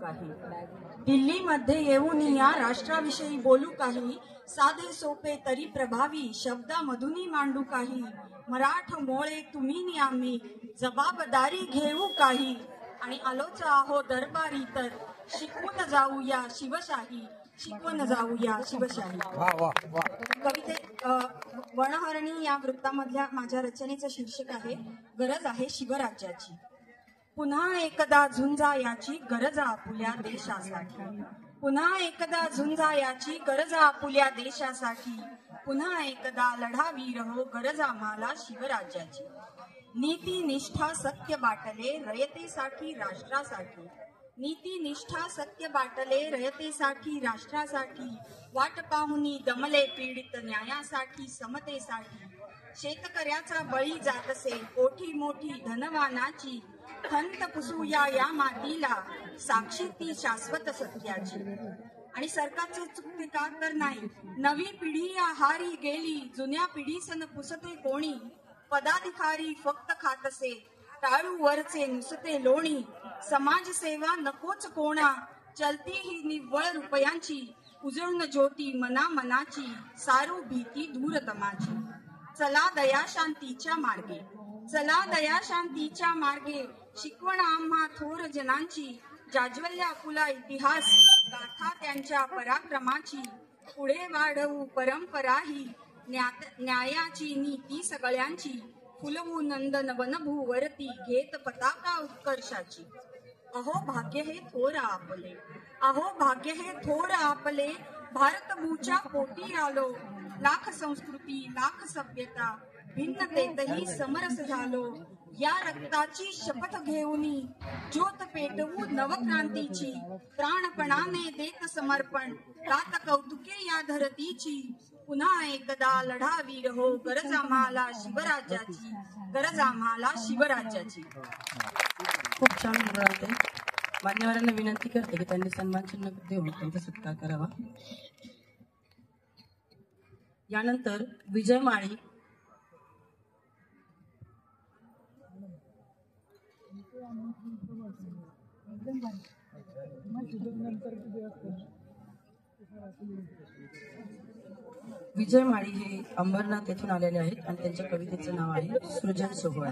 काही, दिल्लीमध्ये येऊन या राष्ट्राविषयी बोलू काही, साधे सोपे तरी प्रभावी शब्दामधून मांडू काही, मराठमोळे तुम्ही नि आम्ही जबाबदारी घेऊ काही, आणि आलोच आहो दरबारी तर शिकवून जाऊया शिवशाही, शिकवून जाऊया शिवशाही. कविते वनहरणी या वृत्तामधल्या माझ्या रचनेचं शीर्षक आहे गरज आहे शिवराज्याची. पुन्हा एकदा झुंजा याची गरज आपुल्या देशासाठी, पुन्हा एकदा झुंजा याची गरज आपुल्या देशासाठी, पुन्हा एकदा लढावीर हो गरज आम्हाला शिवराज्याची. नीती निष्ठा सत्य बाटले रयतेसाठी राष्ट्रासाठी, नीती निष्ठा सत्य बाटले रयतेसाठी राष्ट्रासाठी, वाट पाहुनी दमले पीडित न्यायासाठी समतेसाठी, शेतकऱ्याचा बळी जातसे कोठी मोठी धनवानाची, खंत पुसूया या मातीला साक्षी ती शाश्वत सत्याची. आणि सरकारचे चुकते का तर नाही, नवी पिढी या हारी गेली जुन्या पिढीसन पुसते कोणी, पदाधिकारी फक्त खातसे टाळू वरचे नुसते लोणी, समाजसेवा नकोच कोणा चलती ही निव्वळ रुपयांची, उजळून ज्योती मना मनाची सारू भीती दूर तमाची. चला दया शांतीच्या मार्गे, चला दया शांतीच्या मार्गे, शिकवण आम्हा थोर जनांची, जाज्वल्ल्या फुला इतिहास गाथा त्यांच्या पराक्रमाची, पुढे वाढवू परंपरा ही न्यायाची नीती सगळ्यांची, फुलवू नंदन वनभूवरती घेत पताका उत्कर्षाची. अहो भाग्य हे थोर आपले, अहो भाग्य हे थोर आपले, भारतभूच्या पोटी आलो, लाख संस्कृती लाख सभ्यता भिन्नतेतही समरस झालो, या रक्ताची शपथ घेऊनी ज्योत पेटवू नवक्रांतीची, प्राणपणाने देत समर्पण रात कौतुके या धरतीची, पुन्हा एकदा लढावीर हो गरज आम्हाला शिवराज्याची, गरज आम्हाला शिवराज्याची. खूप छान बोलते. मान्यवरांना विनंती करते की त्यांनी सन्मान चिन्ह देऊन त्यांचा सत्कार करावा. यानंतर विजय माळी विजय माळी हे अंबरनाथ येथून आलेले आहेत आणि त्यांच्या कवितेचं नाव आहे सृजन सोहळा.